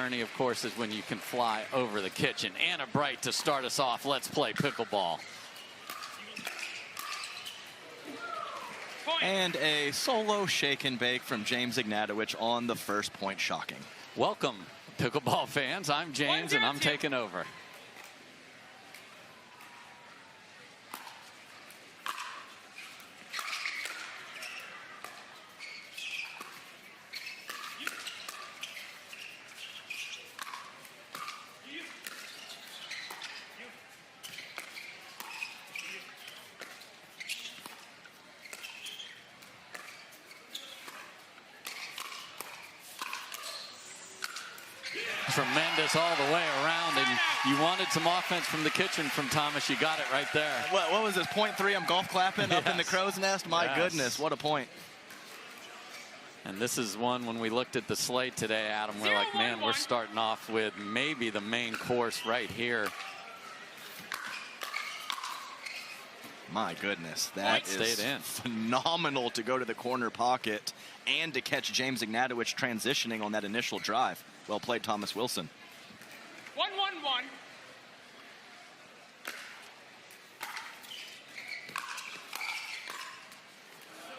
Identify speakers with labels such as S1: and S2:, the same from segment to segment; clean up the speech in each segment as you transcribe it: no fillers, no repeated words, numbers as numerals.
S1: irony, of course, is when you can fly over the kitchen. Anna Bright to start us off. Let's play pickleball.
S2: And a solo shake and bake from James Ignatowich on the first point. Shocking.
S1: Welcome, pickleball fans. I'm James, and I'm taking over. Tremendous all the way around, and you wanted some offense from the kitchen from Thomas. You got it right there.
S2: What was this, point 3? I'm golf clapping up in the crow's nest. My goodness, what a point.
S1: And this is one, when we looked at the slate today, Adam, we're like, man, we're starting off with maybe the main course right here.
S2: My goodness, that is phenomenal to go to the corner pocket and to catch James Ignatowich transitioning on that initial drive. Well played, Thomas Wilson.
S3: 1-1-1.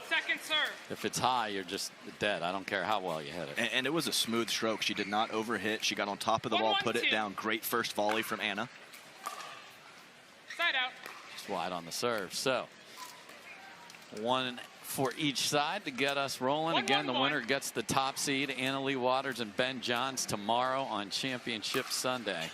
S3: Second serve.
S1: If it's high, you're just dead. I don't care how well you hit it.
S2: And it was a smooth stroke. She did not overhit. She got on top of the ball, put it down. Great first volley from Anna.
S3: Side out.
S1: Just wide on the serve. So, one for each side to get us rolling. Again, the winner gets the top seed. Anna Leigh Waters and Ben Johns tomorrow on Championship Sunday.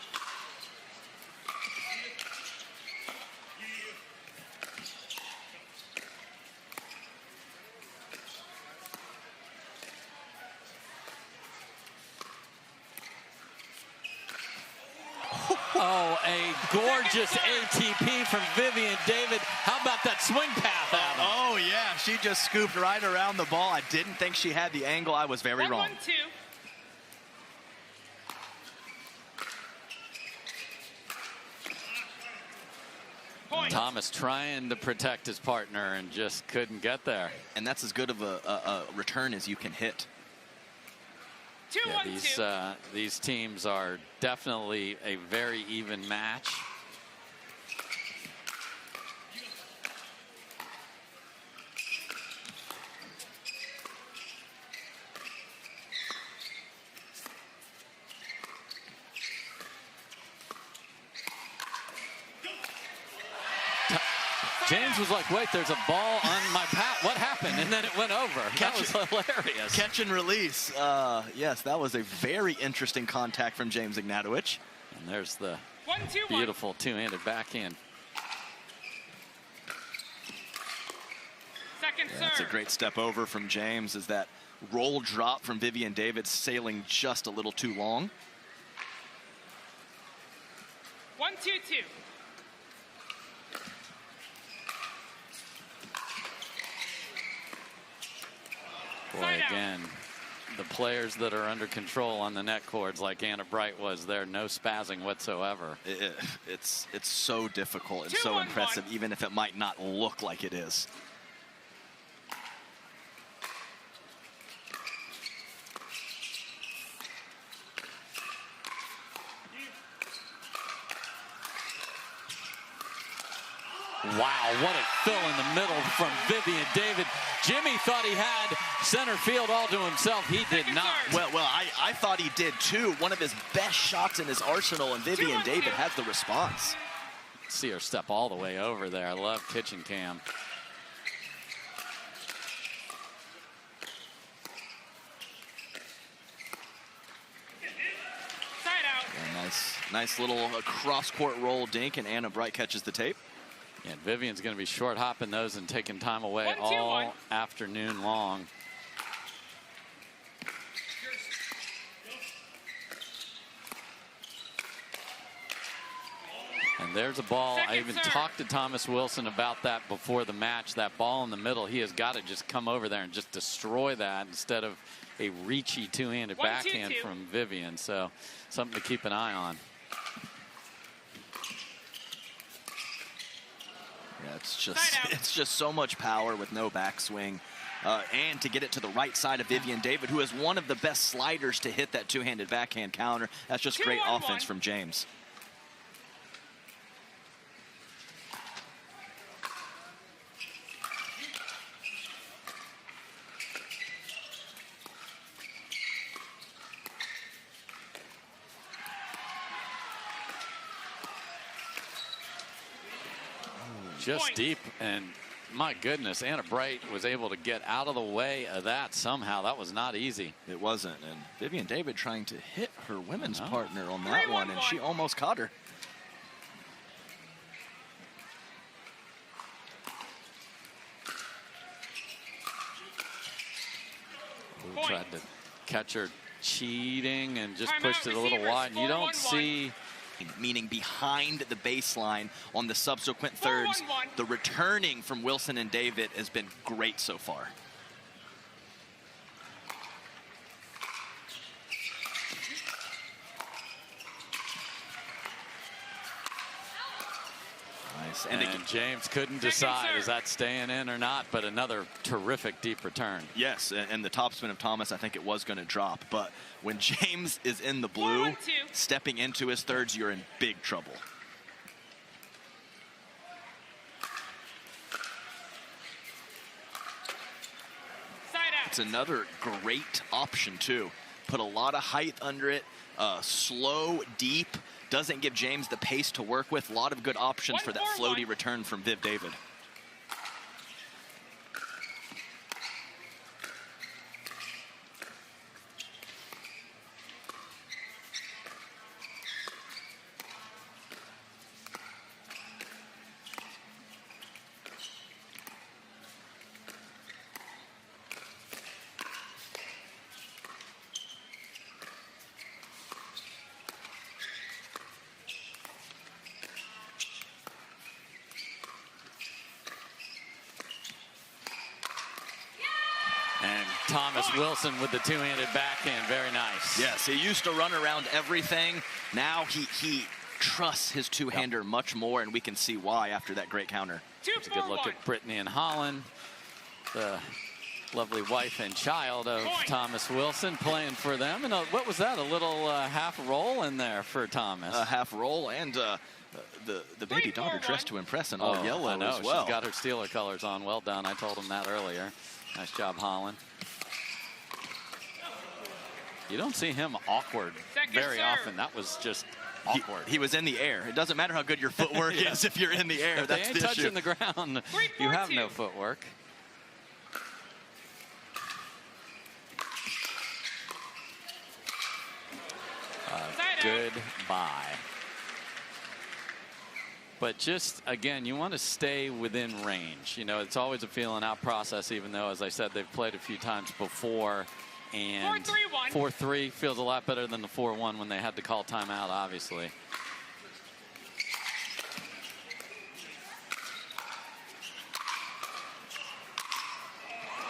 S1: Oh, a gorgeous ATP from Vivian David. How about that swing path, Adam?
S2: Oh, yeah. She just scooped right around the ball. I didn't think she had the angle. I was very wrong.
S3: 1-2.
S1: Thomas trying to protect his partner and just couldn't get there.
S2: And that's as good of a return as you can hit.
S1: Yeah, these teams are definitely a very even match. James was like, wait, there's a ball on my path. What happened? And then it went over. That was hilarious.
S2: Catch and release. Yes, that was a very interesting contact from James Ignatowich.
S1: And there's the beautiful two-handed backhand.
S3: Second serve.
S2: That's a great step over from James, as that roll drop from Vivian David sailing just a little too long.
S3: 1-2-2.
S1: Boy, again, the players that are under control on the net cords, like Anna Bright was there, no spazzing whatsoever.
S2: It's so difficult and so impressive, even if it might not look like it is.
S1: Wow, what a fill in the middle from Vivian David. Jimmy thought he had center field all to himself. He did not.
S2: Well, I thought he did too. One of his best shots in his arsenal, and Vivian David has the response.
S1: See her step all the way over there. I love kitchen cam.
S2: Nice little cross-court roll dink, and Anna Bright catches the tape.
S1: And Vivian's going to be short hopping those and taking time away all afternoon long. And there's a ball. I even talked to Thomas Wilson about that before the match. That ball in the middle, he has got to just come over there and just destroy that instead of a reachy two-handed backhand from Vivian. So something to keep an eye on.
S2: Yeah, it's just so much power with no backswing. and to get it to the right side of Vivian David, who is one of the best sliders to hit that two-handed backhand counter. That's just great offense from James.
S1: Just deep, and my goodness, Anna Bright was able to get out of the way of that somehow. That was not easy.
S2: It wasn't, and Vivian David trying to hit her women's partner on that one, and she almost caught her.
S1: Tried to catch her cheating and just pushed it a little wide. You don't see...
S2: Meaning behind the baseline on the subsequent thirds. The returning from Wilson and David has been great so far. Nice.
S1: And James couldn't decide, is that staying in or not, but another terrific deep return.
S2: Yes, and the topspin of Thomas, I think it was going to drop, but when James is in the blue, stepping into his thirds, you're in big trouble. It's another great option, too. Put a lot of height under it, slow, deep, doesn't give James the pace to work with. A lot of good options for that floaty return from Viv David.
S1: Thomas Wilson with the two-handed backhand, very nice.
S2: Yes, he used to run around everything. Now he trusts his two-hander much more, and we can see why after that great counter.
S1: It's a good look at Brittany and Holland, the lovely wife and child of Thomas Wilson, playing for them. And what was that, a little half roll in there for Thomas?
S2: A half roll, and the baby daughter dressed to impress in all yellow as well.
S1: She's got her Steeler colors on. Well done. I told him that earlier. Nice job, Holland. You don't see him awkward very often. That was just awkward.
S2: He was in the air. It doesn't matter how good your footwork is if you're in the air.
S1: If
S2: that's
S1: they ain't
S2: the
S1: touching
S2: issue.
S1: the ground, you have no footwork. Goodbye. But just, again, you want to stay within range. You know, it's always a feeling out process, even though, as I said, they've played a few times before. And 4-3 feels a lot better than the 4-1 when they had to call timeout, obviously.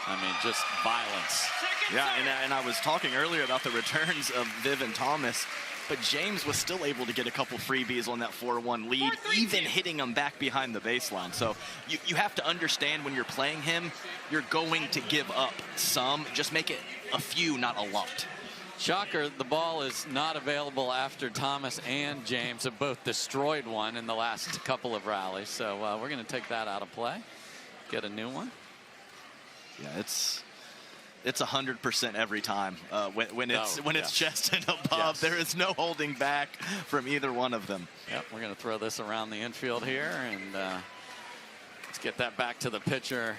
S1: I mean, just violence.
S2: Yeah, and I was talking earlier about the returns of Viv and Thomas, but James was still able to get a couple freebies on that 4-1 lead, even hitting them back behind the baseline. So you have to understand when you're playing him, you're going to give up some. Just make it a few, not a lot.
S1: Shocker, the ball is not available after Thomas and James have both destroyed one in the last couple of rallies. So we're going to take that out of play, get a new one.
S2: Yeah, it's 100% every time. When it's chest and above, there is no holding back from either one of them.
S1: Yep, we're going to throw this around the infield here, and let's get that back to the pitcher,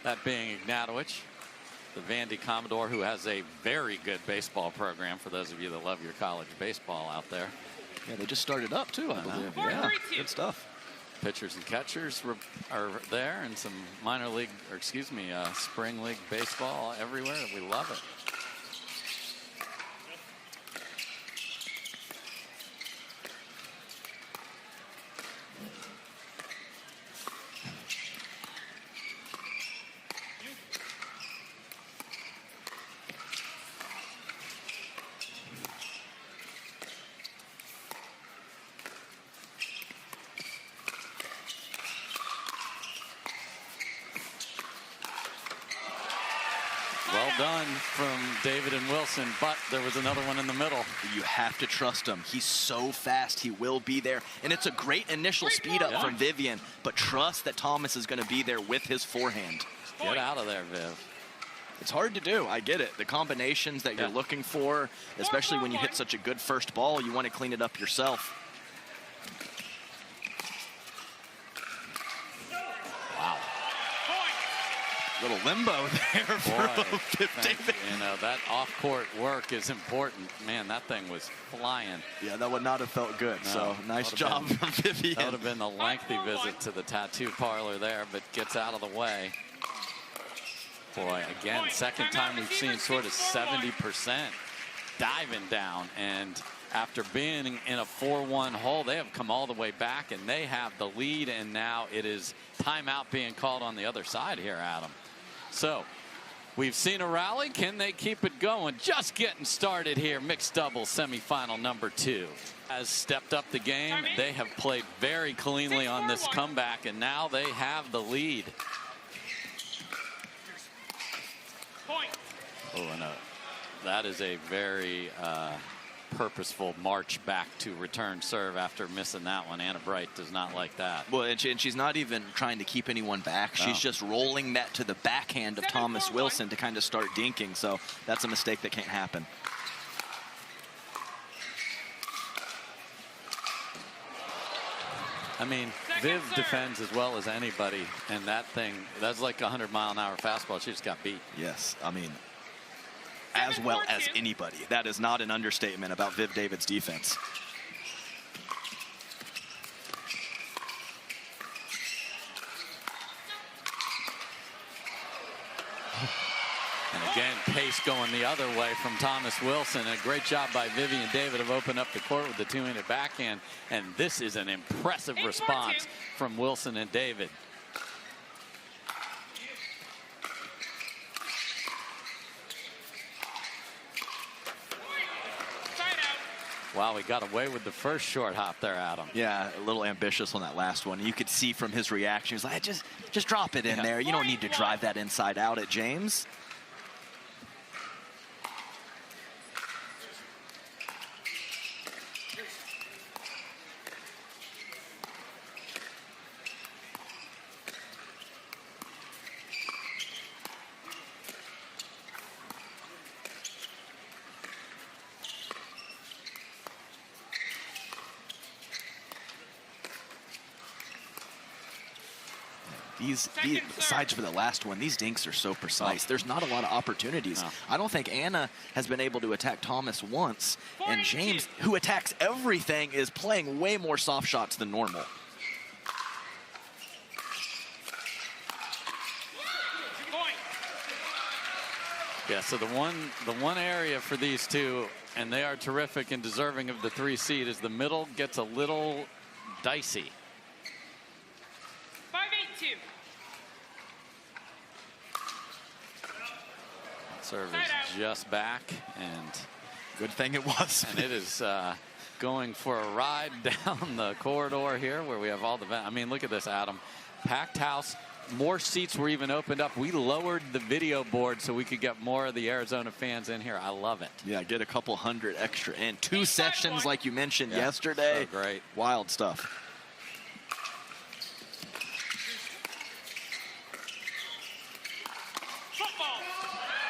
S1: that being Ignatowich, the Vandy Commodore, who has a very good baseball program for those of you that love your college baseball out there.
S2: Yeah, they just started up, too, I believe. Yeah, good stuff.
S1: Pitchers and catchers are there, and some minor league, or excuse me, spring league baseball everywhere. We love it. done from David and Wilson, but there was another one in the middle.
S2: You have to trust him. He's so fast. He will be there. And it's a great initial speed up from Vivian, but trust that Thomas is going to be there with his forehand.
S1: Get out of there, Viv.
S2: It's hard to do. I get it. The combinations that you're looking for, especially when you hit such a good first ball, you want to clean it up yourself.
S1: Wow.
S2: Little limbo there for David.
S1: You know, that off-court work is important. Man, that thing was flying.
S2: Yeah, that would not have felt good. No, so nice job from Vivian.
S1: That would have been a lengthy visit to the tattoo parlor there, but gets out of the way. Boy, again, second time we've seen sort of 70% diving down. And after being in a 4-1 hole, they have come all the way back, and they have the lead. And now it is timeout being called on the other side here, Adam. So we've seen a rally. Can they keep it going? Just getting started here. Mixed doubles semifinal number 2. Has stepped up the game. They have played very cleanly on this comeback, and now they have the lead. Oh, and that is a very purposeful march back to return serve after missing that one. Anna Bright does not like that.
S2: Well, and she's not even trying to keep anyone back. No. She's just rolling that to the backhand of Thomas Wilson to kind of start dinking. So that's a mistake that can't happen.
S1: I mean, Viv defends as well as anybody, and that thing, that's like a 100-mile-an-hour fastball. She just got beat.
S2: Yes, I mean, as well as anybody. That is not an understatement about Viv David's defense.
S1: And again, pace going the other way from Thomas Wilson. A great job by Vivian David of opening up the court with the two-handed backhand. And this is an impressive response from Wilson and David. Wow, we got away with the first short hop there, Adam.
S2: Yeah, a little ambitious on that last one. You could see from his reaction, he was like, just drop it in there. You don't need to drive that inside out at James. Besides for the last one, these dinks are so precise. There's not a lot of opportunities. No. I don't think Anna has been able to attack Thomas once, and James, who attacks everything, is playing way more soft shots than normal.
S1: Yeah, so the one area for these two, and they are terrific and deserving of the 3 seed, is the middle gets a little dicey. Serve is just back, and
S2: good thing it was.
S1: And it is going for a ride down the corridor here where we have all the, I mean, look at this, Adam. Packed house, more seats were even opened up. We lowered the video board so we could get more of the Arizona fans in here. I love it.
S2: Yeah, get a couple hundred extra in. 2 sessions like you mentioned yesterday.
S1: So great.
S2: Wild stuff.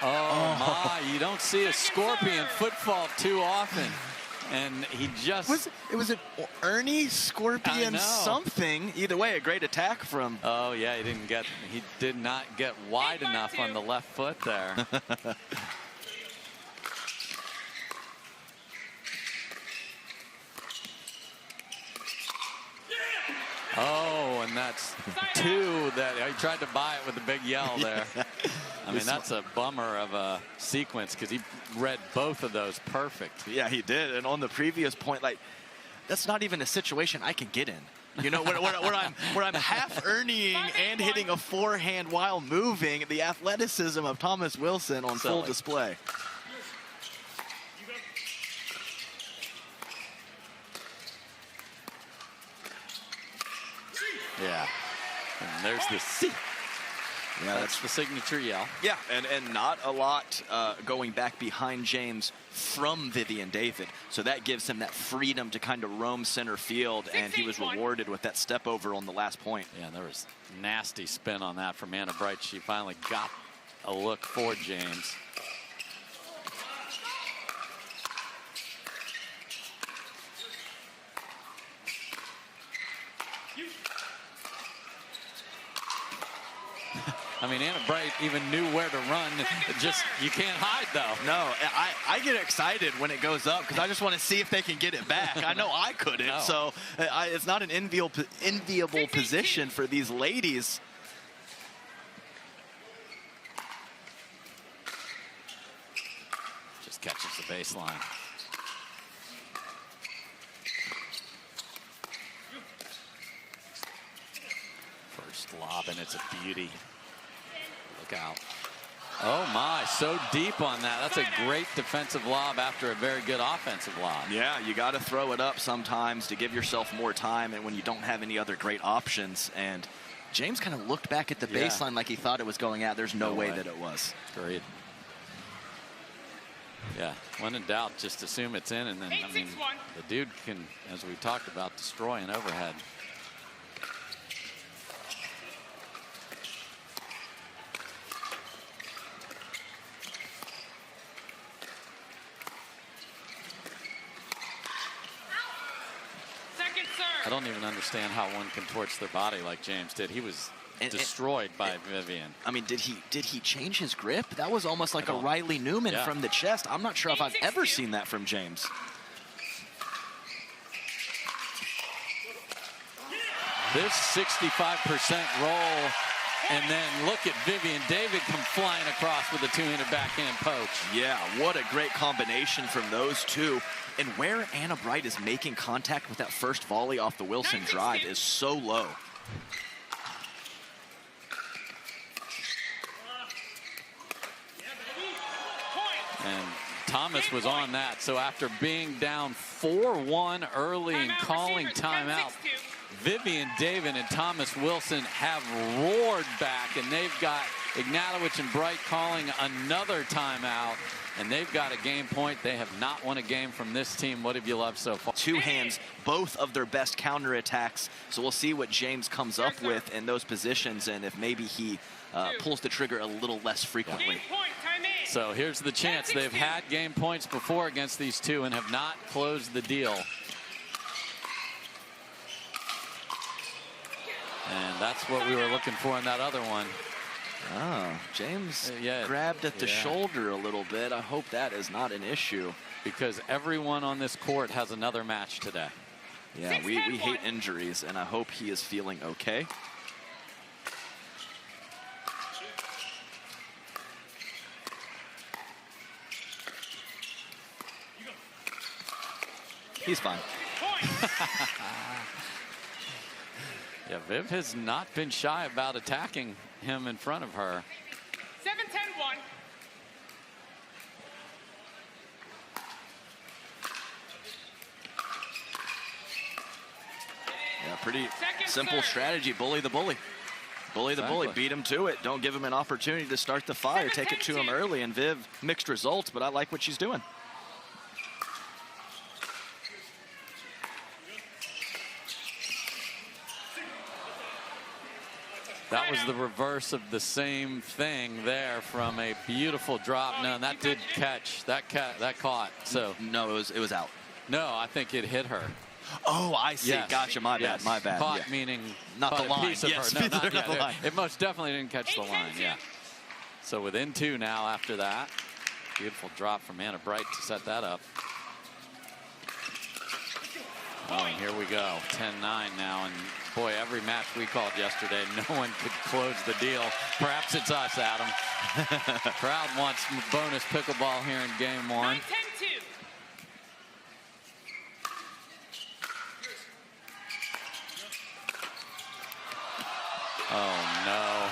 S1: Oh my, you don't see a scorpion footfall too often. And he just...
S2: It was an Ernie Scorpion something. Either way, a great attack from...
S1: Oh yeah, he did not get wide enough on the left foot there. Oh, and that's 2 that he tried to buy it with a big yell there. I mean, that's a bummer of a sequence because he read both of those perfect.
S2: Yeah, he did. And on the previous point, like, that's not even a situation I can get in. You know, where I'm half Ernieing and hitting a forehand while moving, the athleticism of Thomas Wilson on full display.
S1: Yeah, and there's the C.
S2: Yeah,
S1: that's the signature yell.
S2: Yeah, and not a lot going back behind James from Vivian David. So that gives him that freedom to kind of roam center field, and he was rewarded with that step over on the last point.
S1: Yeah, there was nasty spin on that from Anna Bright. She finally got a look for James. I mean, Anna Bright even knew where to run. Just, you can't hide, though.
S2: No, I get excited when it goes up because I just want to see if they can get it back. I know I couldn't,
S1: No.
S2: so it's not an enviable position for these ladies.
S1: Just catches the baseline. First lob, and it's a beauty. Look out. Oh my, so deep on that. That's a great defensive lob after a very good offensive lob.
S2: Yeah, you got to throw it up sometimes to give yourself more time, and when you don't have any other great options. And James kind of looked back at the baseline like he thought it was going out. There's no way that it was.
S1: Great. Yeah, when in doubt, just assume it's in, and then, I mean, the dude can, as we talked about, destroy an overhead. I don't even understand how one contorts their body like James did. He was destroyed by Vivian.
S2: I mean, did he change his grip? That was almost like a Riley Newman from the chest. I'm not sure if I've ever seen that from James.
S1: This 65% roll, and then look at Vivian David come flying across with a two-handed backhand poach.
S2: Yeah, what a great combination from those two. And where Anna Bright is making contact with that first volley off the Wilson drive is so low.
S1: And Thomas was on that. So after being down 4-1 early and calling timeout, Vivian David and Thomas Wilson have roared back, and they've got Ignatowich and Bright calling another timeout, and they've got a game point. They have not won a game from this team. What have you loved so far?
S2: Two hands, both of their best counterattacks. So we'll see what James comes up with in those positions, and if maybe he pulls the trigger a little less frequently.
S1: So here's the chance. They've had game points before against these two and have not closed the deal. And that's what we were looking for in that other one.
S2: Oh, James grabbed at the shoulder a little bit. I hope that is not an issue.
S1: Because everyone on this court has another match today.
S2: Yeah, we hate injuries, and I hope he is feeling okay. He's fine.
S1: Yeah, Viv has not been shy about attacking him in front of her.
S3: 7-10-1.
S2: Yeah, pretty simple strategy. Bully the bully. Bully the bully. Beat him to it. Don't give him an opportunity to start the fire. Take it to him early. And Viv, mixed results, but I like what she's doing.
S1: That was the reverse of the same thing there from a beautiful drop. No, that did catch. That caught. So
S2: no, it was out.
S1: No, I think it hit her.
S2: Oh, I see.
S1: Yes.
S2: Gotcha. My bad. My bad.
S1: Caught meaning
S2: not the line.
S1: Piece of
S2: yes,
S1: her. No, not,
S2: the line.
S1: It most definitely didn't catch the line. Yeah. So within two now after that. Beautiful drop from Anna Bright to set that up. Oh, and here we go. 10-9 now. And boy, every match we called yesterday, no one could close the deal. Perhaps it's us, Adam. Crowd wants bonus pickleball here in game one.
S3: 9-10-2.
S1: Oh, no.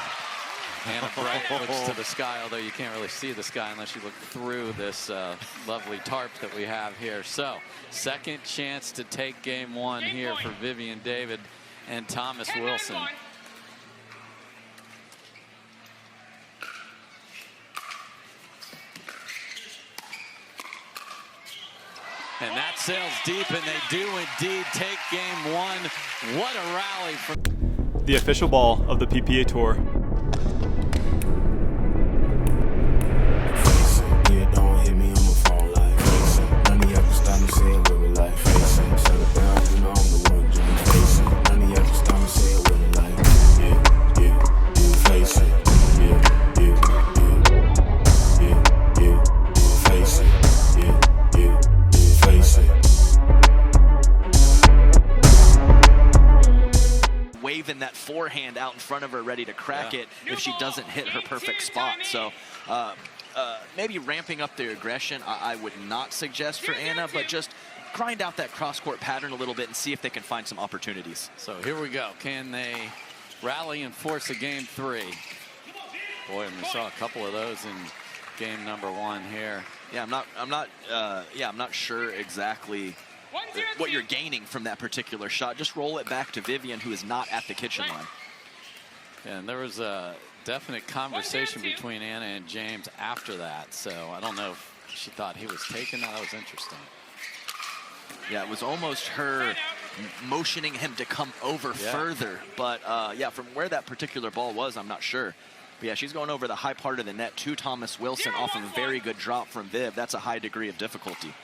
S1: Anna Bright looks to the sky, although you can't really see the sky unless you look through this lovely tarp that we have here. So, second chance to take game one here for Vivian David and Thomas Wilson. And that sails deep, and they do indeed take game one. What a rally from
S4: the official ball of the PPA Tour.
S2: Waving that forehand out in front of her, ready to crack it if she doesn't hit her perfect spot. So maybe ramping up their aggression, I would not suggest for Anna, but just grind out that cross-court pattern a little bit and see if they can find some opportunities.
S1: So here we go. Can they rally and force a game three? Boy, and we saw a couple of those in game number one here.
S2: Yeah, I'm not sure exactly what you're gaining from that particular shot. Just roll it back to Vivian, who is not at the kitchen line.
S1: And there was a definite conversation between Anna and James after that. So I don't know if she thought he was taking that. That was interesting.
S2: Yeah, it was almost her motioning him to come over further. But yeah, from where that particular ball was, I'm not sure. But yeah, she's going over the high part of the net to Thomas Wilson off of a very good drop from Viv. That's a high degree of difficulty.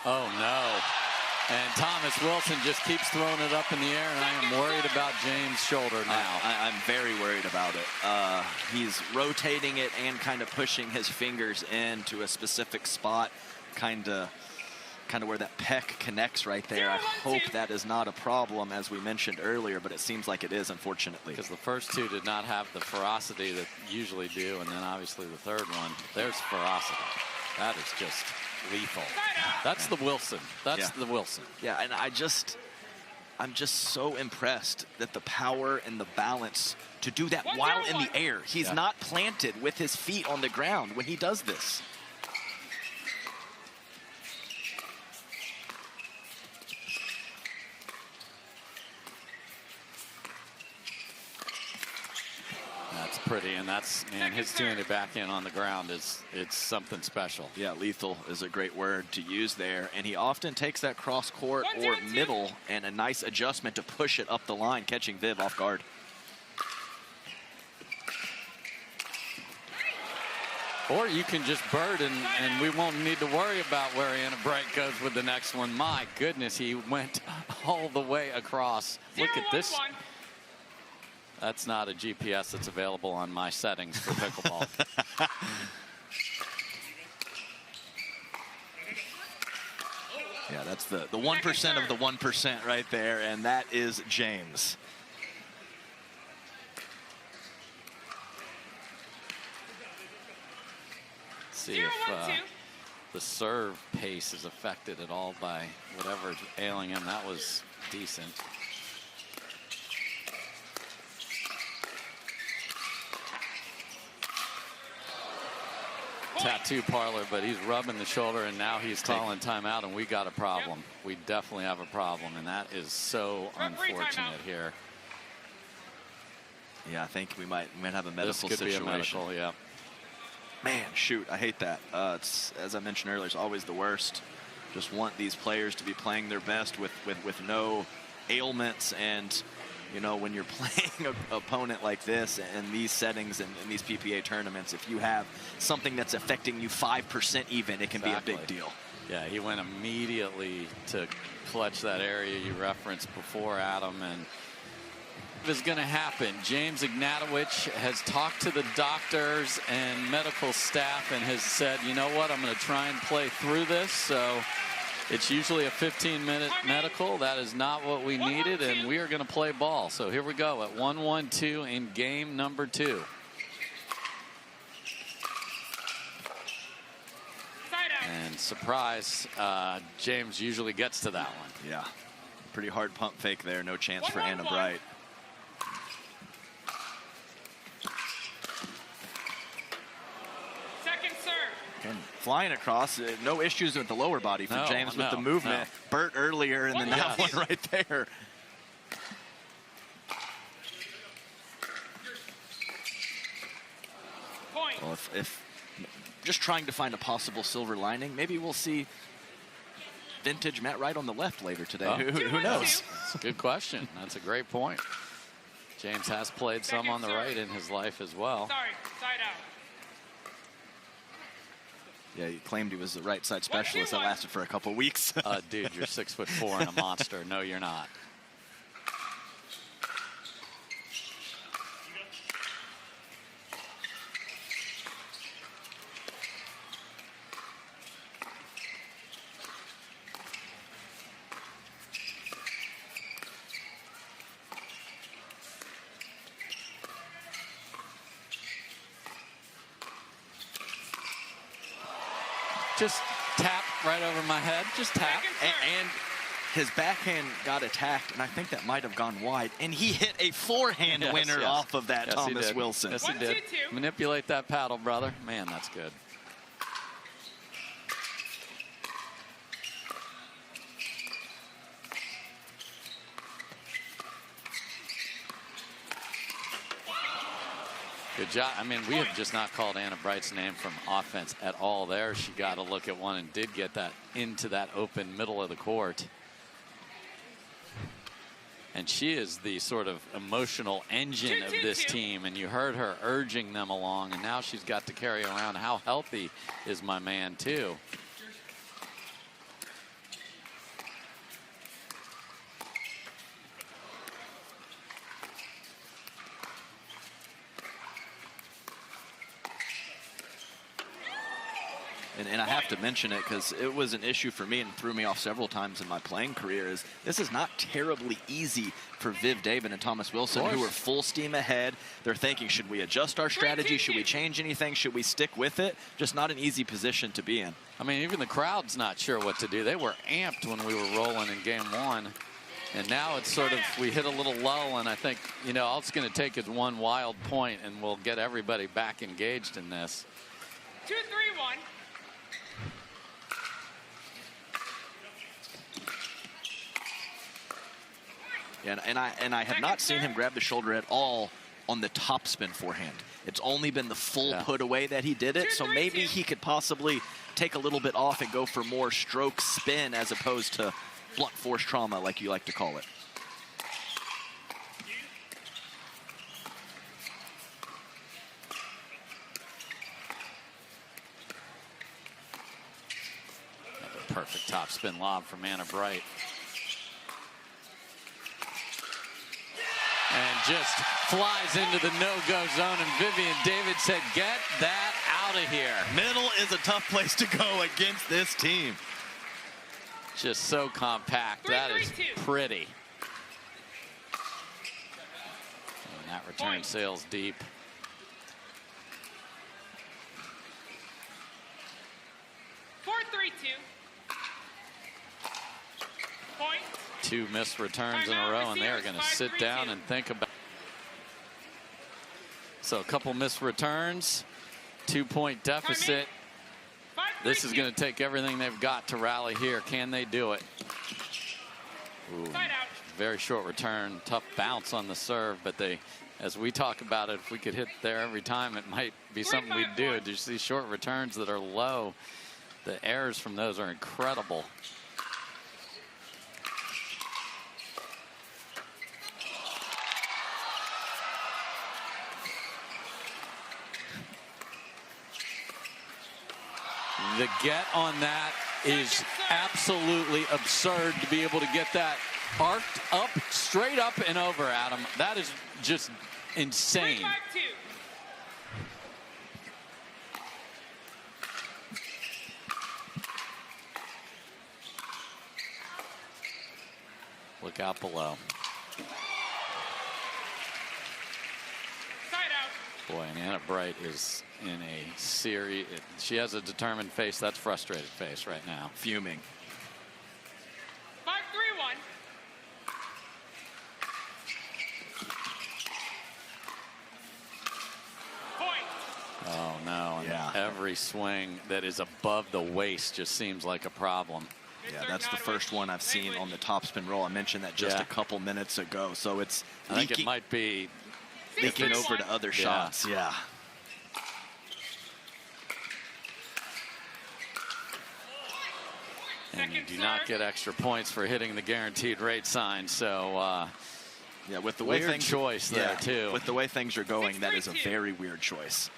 S1: Oh, no. And Thomas Wilson just keeps throwing it up in the air, and I am worried about James' shoulder now.
S2: I'm very worried about it. He's rotating it and kind of pushing his fingers into a specific spot, kind of where that pec connects right there. I hope that is not a problem, as we mentioned earlier, but it seems like it is, unfortunately.
S1: Because the first two did not have the ferocity that usually do, and then obviously the third one, there's ferocity. That is just lethal. That's the Wilson. That's the Wilson.
S2: Yeah, and I'm just so impressed that the power and the balance to do that while in the air. He's not planted with his feet on the ground when he does this.
S1: Pretty, and that's, man, his doing it back in on the ground it's something special.
S2: Yeah, lethal is a great word to use there, and he often takes that cross court or middle and a nice adjustment to push it up the line, catching Viv off guard.
S1: Or you can just bird and we won't need to worry about where Anna Bright goes with the next one. My goodness, he went all the way across. Look at this. That's not a GPS that's available on my settings for pickleball.
S2: Yeah, that's the 1% of the 1% right there, and that is James.
S1: Let's see if the serve pace is affected at all by whatever's ailing him. That was decent. Tattoo parlor, but he's rubbing the shoulder, and now he's calling timeout, and we got a problem. We definitely have a problem, and that is so unfortunate here.
S2: Yeah, I think we might have a medical situation.
S1: This could be a medical, yeah.
S2: Man, shoot, I hate that. It's, as I mentioned earlier, it's always the worst. Just want these players to be playing their best with no ailments, and you know, when you're playing an opponent like this and these settings and these PPA tournaments, if you have something that's affecting you 5% even, it can be a big deal.
S1: Yeah, he went immediately to clutch that area you referenced before, Adam, and it is going to happen. James Ignatowich has talked to the doctors and medical staff and has said, you know what, I'm going to try and play through this. So it's usually a 15-minute medical. That is not what we needed, and we are going to play ball. So here we go at 1-1-2 in game number 2. And surprise, James usually gets to that one.
S2: Yeah, pretty hard pump fake there. No chance for Anna Bright.
S3: Second serve.
S2: flying across. No issues with the lower body for James with the movement. Burt earlier, and then that one right there. Well, if just trying to find a possible silver lining, maybe we'll see vintage Matt Wright on the left later today.
S1: Oh.
S2: Who knows?
S1: That's a good question. That's a great point. James has played some on the right in his life as well.
S3: Sorry, side out.
S2: Yeah, he claimed he was the right side specialist. That lasted for a couple weeks.
S1: Dude, you're 6'4" and a monster. No, you're not. Just tap right over my head. Just tap.
S2: And his backhand got attacked, and I think that might have gone wide. And he hit a forehand winner off of that, Thomas Wilson.
S1: Yes, he did. Manipulate that paddle, brother. Man, that's good. Good job. I mean, we have just not called Anna Bright's name from offense at all there. She got a look at one and did get that into that open middle of the court. And she is the sort of emotional engine of this team, and you heard her urging them along, and now she's got to carry around how healthy is my man too.
S2: And I have to mention it because it was an issue for me and threw me off several times in my playing career. Is this is not terribly easy for Viv David and Thomas Wilson, who are full steam ahead. They're thinking, should we adjust our strategy? Should we change anything? Should we stick with it? Just not an easy position to be in.
S1: I mean, even the crowd's not sure what to do. They were amped when we were rolling in game one. And now it's sort of, we hit a little lull, and I think, you know, all it's going to take is one wild point, and we'll get everybody back engaged in this.
S3: 2-3-1.
S2: And I have not seen him grab the shoulder at all on the top spin forehand. It's only been the full put away that he did it. So maybe he could possibly take a little bit off and go for more stroke spin as opposed to blunt force trauma, like you like to call it.
S1: Another perfect top spin lob from Anna Bright. And just flies into the no-go zone, and Vivian David said, get that out of here.
S2: Middle is a tough place to go against this team.
S1: Just so compact. That is pretty. And that return sails deep.
S3: Point.
S1: Two missed returns in a row, and they're going to sit down and think about. So a couple missed returns, 2-point deficit. This is going to take everything they've got to rally here. Can they do it? Ooh, very short return, tough bounce on the serve, but they, as we talk about it, if we could hit there every time, it might be something we'd do. Just these short returns that are low, the errors from those are incredible. The get on that is absolutely absurd to be able to get that arced up, straight up and over, Adam. That is just insane.
S3: 3-5-2.
S1: Look out below.
S3: Side out.
S1: Boy, and Anna Bright is in a series. She has a determined face. That's frustrated face right now.
S2: Fuming.
S3: 5-3-1.
S1: Oh no!
S2: Yeah.
S1: every swing that is above the waist just seems like a problem.
S2: Yeah, that's the first one I've seen on the topspin roll. I mentioned that just a couple minutes ago. So it's
S1: I think it might be
S2: leaking over to other shots. Yeah.
S1: And you do not get extra points for hitting the guaranteed rate sign. So
S2: yeah, with the way
S1: weird choice there too.
S2: With the way things are going, that is a very weird choice.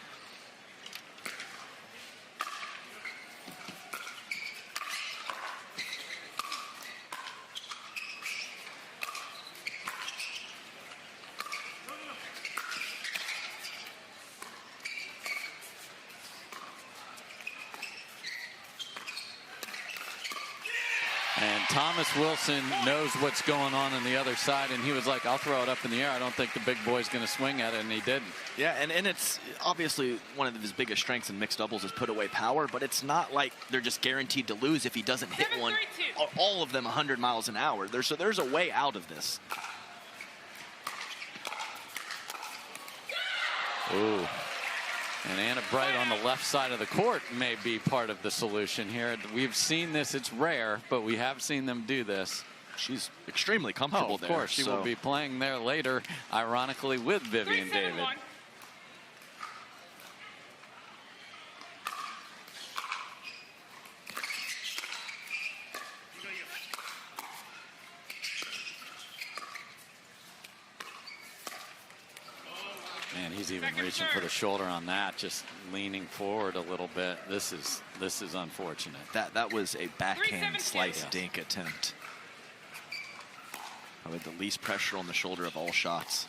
S1: And Thomas Wilson knows what's going on the other side, and he was like, I'll throw it up in the air. I don't think the big boy's going to swing at it, and he didn't.
S2: Yeah, and it's obviously one of his biggest strengths in mixed doubles is put away power, but it's not like they're just guaranteed to lose if he doesn't hit one, all of them 100 miles an hour. There's a way out of this.
S1: Ooh. And Anna Bright on the left side of the court may be part of the solution here. We've seen this. It's rare, but we have seen them do this.
S2: She's extremely comfortable there.
S1: Of course, she will be playing there later, ironically, with Vivian David. Man, he's even reaching for the shoulder on that, just leaning forward a little bit. This is unfortunate.
S2: That was a backhand slice dink attempt. Probably the least pressure on the shoulder of all shots.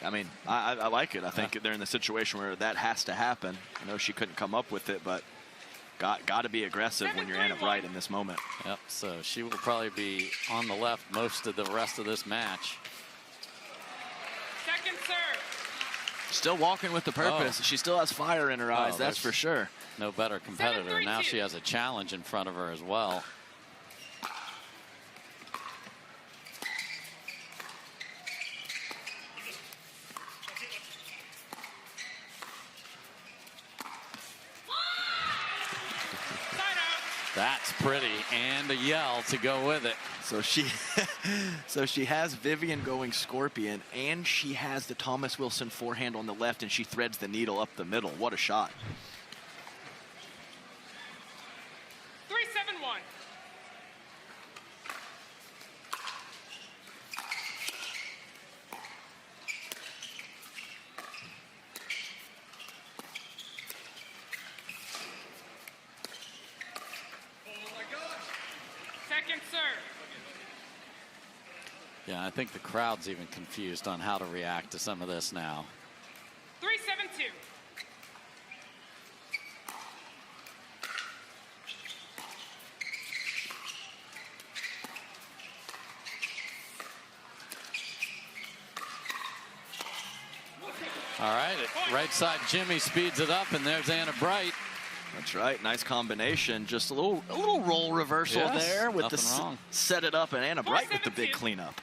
S2: I mean, I like it. I think they're in the situation where that has to happen. I know she couldn't come up with it, but got to be aggressive when you're Anna Bright in this moment.
S1: Yep, so she will probably be on the left most of the rest of this match.
S3: Second serve.
S2: Still walking with the purpose. She still has fire in her eyes, that's for sure.
S1: No better competitor. Now she has a challenge in front of her as well. That's pretty, and a yell to go with it.
S2: So she has Vivian going scorpion, and she has the Thomas Wilson forehand on the left, and she threads the needle up the middle. What a shot.
S3: 3-7-1. Second serve.
S1: Yeah, I think the crowd's even confused on how to react to some of this now.
S3: 3-7-2.
S1: All right, right side Jimmy speeds it up, and there's Anna Bright.
S2: That's right, nice combination. Just a little roll reversal there with the set it up, and Anna Bright with the big cleanup.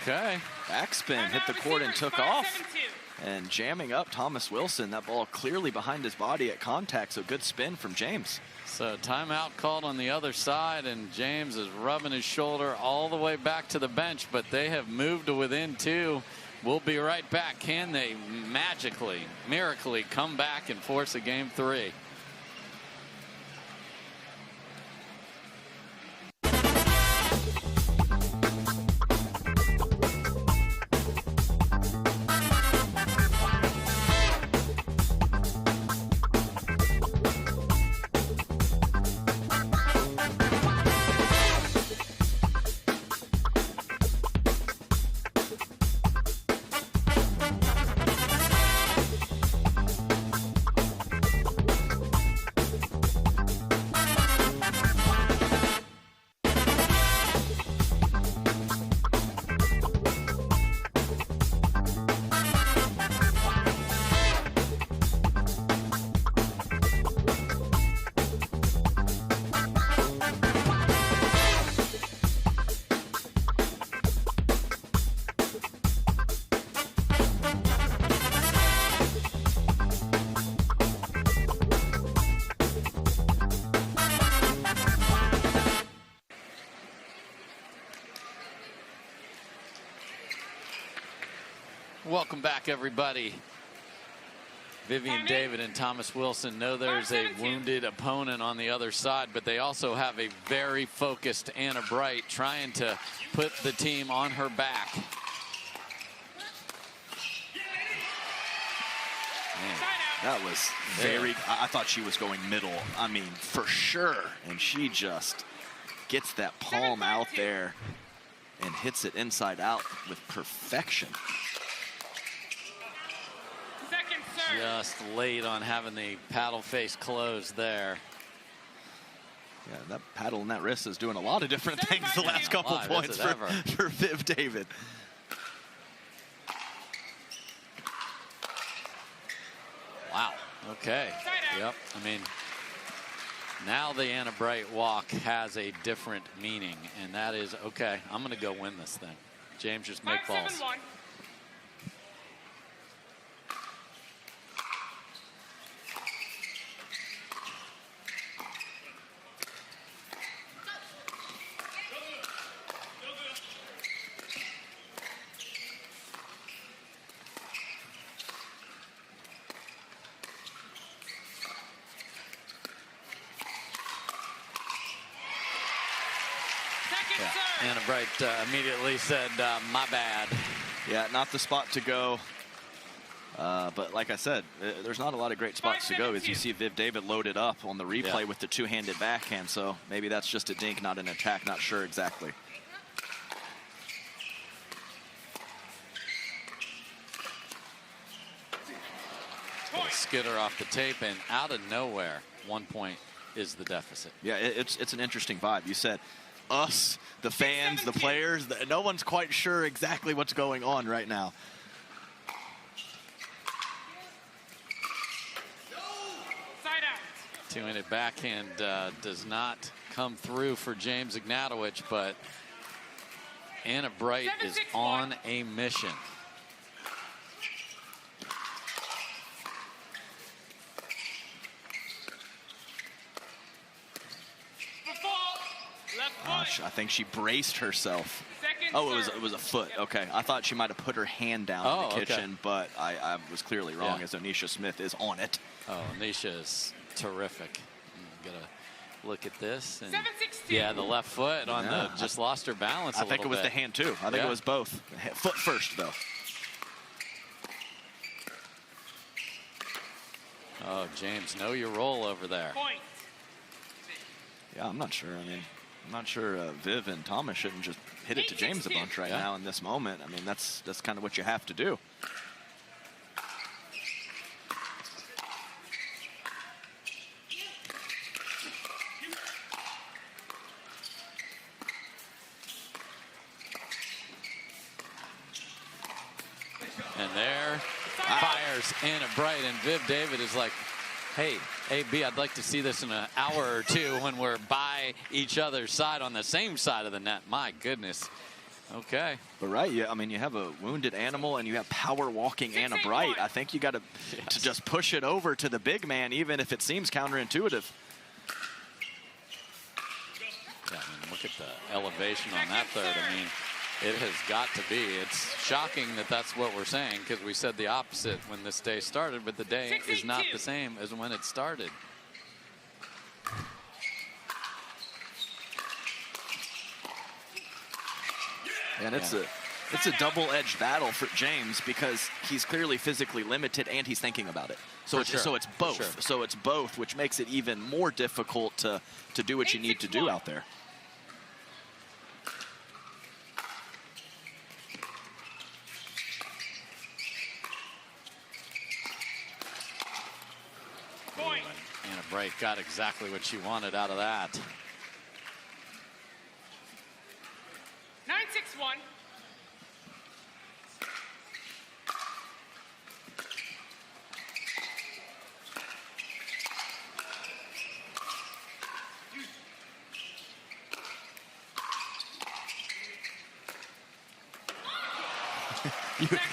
S1: Okay.
S2: Backspin, hit the court and took off. And jamming up Thomas Wilson, that ball clearly behind his body at contact, so good spin from James.
S1: So timeout called on the other side, and James is rubbing his shoulder all the way back to the bench, but they have moved to within 2. We'll be right back. Can they magically, miraculously come back and force a game 3? Welcome back, everybody. Vivian David and Thomas Wilson know there's a wounded opponent on the other side, but they also have a very focused Anna Bright trying to put the team on her back.
S2: Man, that was very, I thought she was going middle. I mean, for sure. And she just gets that palm out there and hits it inside out with perfection.
S1: Just late on having the paddle face closed there.
S2: Yeah, that paddle and that wrist is doing a lot of different things the last couple points for Viv David.
S1: Wow. Okay. Yep. I mean, now the Anna Bright walk has a different meaning, and that is, okay, I'm going to go win this thing. James, just make balls.
S3: 5-7-1.
S1: Yeah. Anna Bright immediately said, my bad.
S2: Yeah, not the spot to go. But like I said, there's not a lot of great spots to go as you see Viv David loaded up on the replay with the two-handed backhand. So maybe that's just a dink, not an attack. Not sure exactly.
S1: Skitter off the tape, and out of nowhere, 1 point is the deficit.
S2: Yeah, it's an interesting vibe. You said us, the fans, the players, no one's quite sure exactly what's going on right now.
S1: Two-handed backhand does not come through for James Ignatowich, but Anna Bright is on a mission.
S2: I think she braced herself. Oh, it was a foot. Okay, I thought she might have put her hand down in the kitchen, but I was clearly wrong as Anisha Smith is on it.
S1: Oh, Anisha is terrific. I'm gonna look at this. And yeah, the left foot on the just lost her balance.
S2: I think it was the hand too. I think it was both. Foot first though.
S1: Oh, James, know your role over there.
S2: Yeah, I'm not sure. I mean, I'm not sure Viv and Thomas shouldn't just hit it to James a bunch right now in this moment. I mean, that's kind of what you have to do.
S1: And there fires Anna Bright, and Viv David is like, hey, AB, I'd like to see this in an hour or two when we're by each other's side on the same side of the net. My goodness. Okay.
S2: But yeah, I mean, you have a wounded animal and you have power walking Anna Bright. I think you got to just push it over to the big man, even if it seems counterintuitive.
S1: Yeah, I mean, look at the elevation on that third. I mean, it has got to be. It's shocking that that's what we're saying, because we said the opposite when this day started, but the day is not the same as when it started.
S2: And it's a double-edged battle for James, because he's clearly physically limited and he's thinking about it. So it's both. So it's both, which makes it even more difficult to do what you need to do out there.
S1: Anna Bright got exactly what she wanted out of that.
S3: 9-6-1.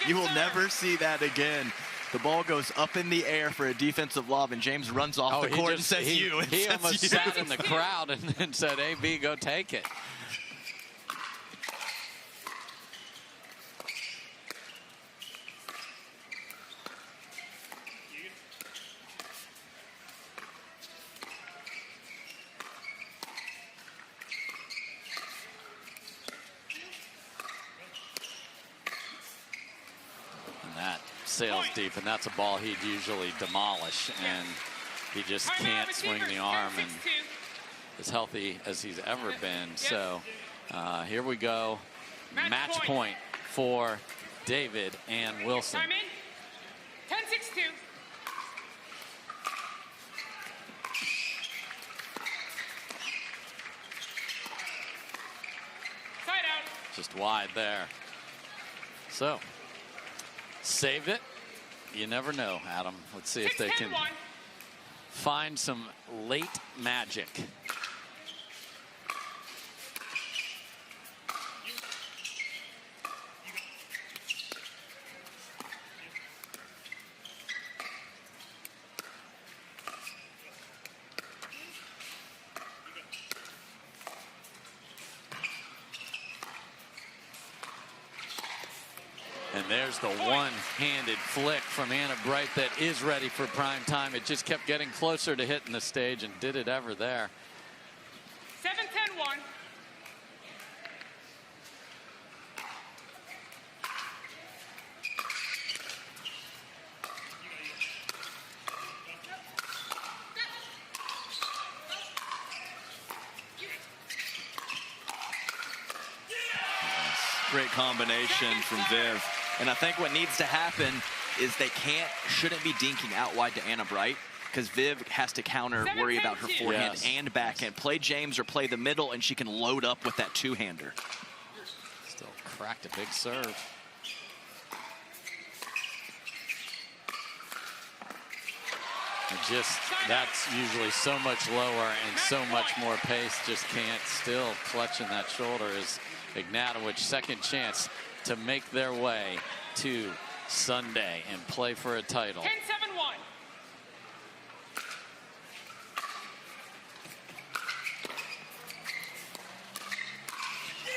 S2: You will never see that again. The ball goes up in the air for a defensive lob, and James runs off the court and says
S1: he almost sat in the crowd and then said, AB, go take it. sails deep, and that's a ball he'd usually demolish, and he just can't swing the arm, and as healthy as he's ever been. So here we go. Match point for David and Wilson.
S3: 10-6-2. Side out.
S1: Just wide there. So, saved it. You never know, Adam. Let's see if they can find some late magic. And there's the one-handed flick from Anna Bright that is ready for prime time. It just kept getting closer to hitting the stage, and did it ever there.
S3: 7-10-1.
S2: Great combination from Viv. And I think what needs to happen is they shouldn't be dinking out wide to Anna Bright, because Viv has to counter, worry about her forehand and backhand. Play James or play the middle, and she can load up with that two-hander.
S1: Still cracked a big serve. And just, that's usually so much lower and so much more pace. Just can't, still clutching that shoulder is Ignatowich. Second chance to make their way to Sunday and play for a title.
S3: 10-7-1.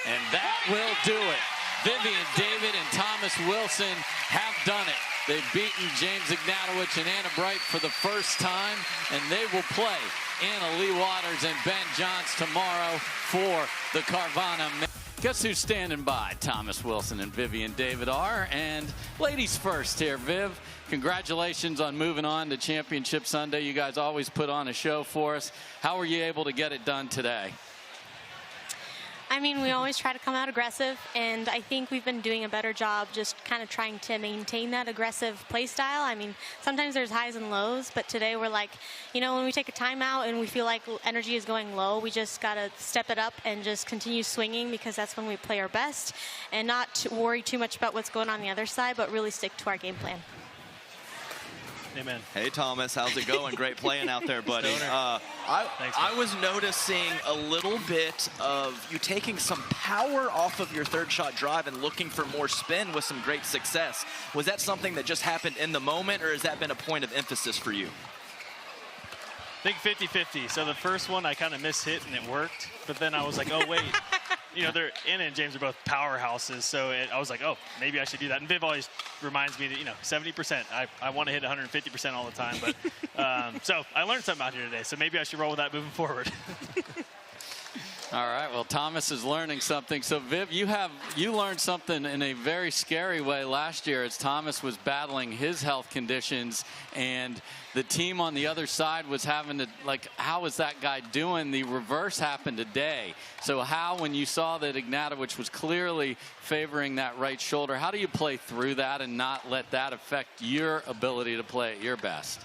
S1: And that will do it. Vivian David and Thomas Wilson have done it. They've beaten James Ignatowich and Anna Bright for the first time, and they will play Anna Lee Waters and Ben Johns tomorrow for the Carvana. Guess who's standing by? Thomas Wilson and Vivian David are. And ladies first here, Viv, congratulations on moving on to Championship Sunday. You guys always put on a show for us. How were you able to get it done today?
S5: I mean, we always try to come out aggressive, and I think we've been doing a better job just kind of trying to maintain that aggressive play style. I mean, sometimes there's highs and lows, but today we're like, you know, when we take a timeout and we feel like energy is going low, we just got to step it up and just continue swinging, because that's when we play our best, and not worry too much about what's going on the other side, but really stick to our game plan.
S4: Amen.
S2: Hey, Thomas, how's it going? Great playing out there, buddy. I was noticing a little bit of you taking some power off of your third shot drive and looking for more spin with some great success. Was that something that just happened in the moment, or has that been a point of emphasis for you?
S4: I think 50-50. So the first one I kind of mishit and it worked, but then I was like, oh, wait. You know, Anna and James are both powerhouses, so I was like, oh, maybe I should do that. And Viv always reminds me that, you know, 70%. I want to hit 150% all the time. But so I learned something out here today, so maybe I should roll with that moving forward.
S1: All right, well, Thomas is learning something. So, Viv, you learned something in a very scary way last year as Thomas was battling his health conditions, and the team on the other side was having to, like, how is that guy doing? The reverse happened today. So how, when you saw that Ignatowich was clearly favoring that right shoulder, how do you play through that and not let that affect your ability to play at your best?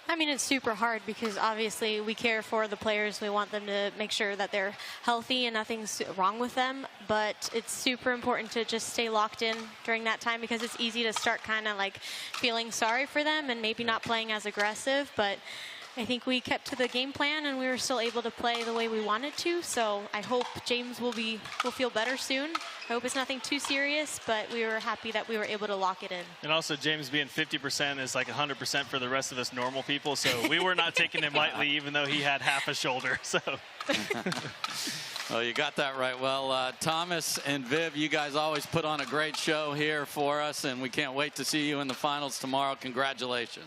S5: I mean, it's super hard because obviously we care for the players. We want them to make sure that they're healthy and nothing's wrong with them. But it's super important to just stay locked in during that time, because it's easy to start kind of like feeling sorry for them and maybe not playing as aggressive. But I think we kept to the game plan and we were still able to play the way we wanted to. So I hope James will feel better soon. I hope it's nothing too serious, but we were happy that we were able to lock it in.
S4: And also, James being 50% is like 100% for the rest of us normal people. So we were not taking him lightly, even though he had half a shoulder. So.
S1: Well, you got that right. Well, Thomas and Viv, you guys always put on a great show here for us, and we can't wait to see you in the finals tomorrow. Congratulations.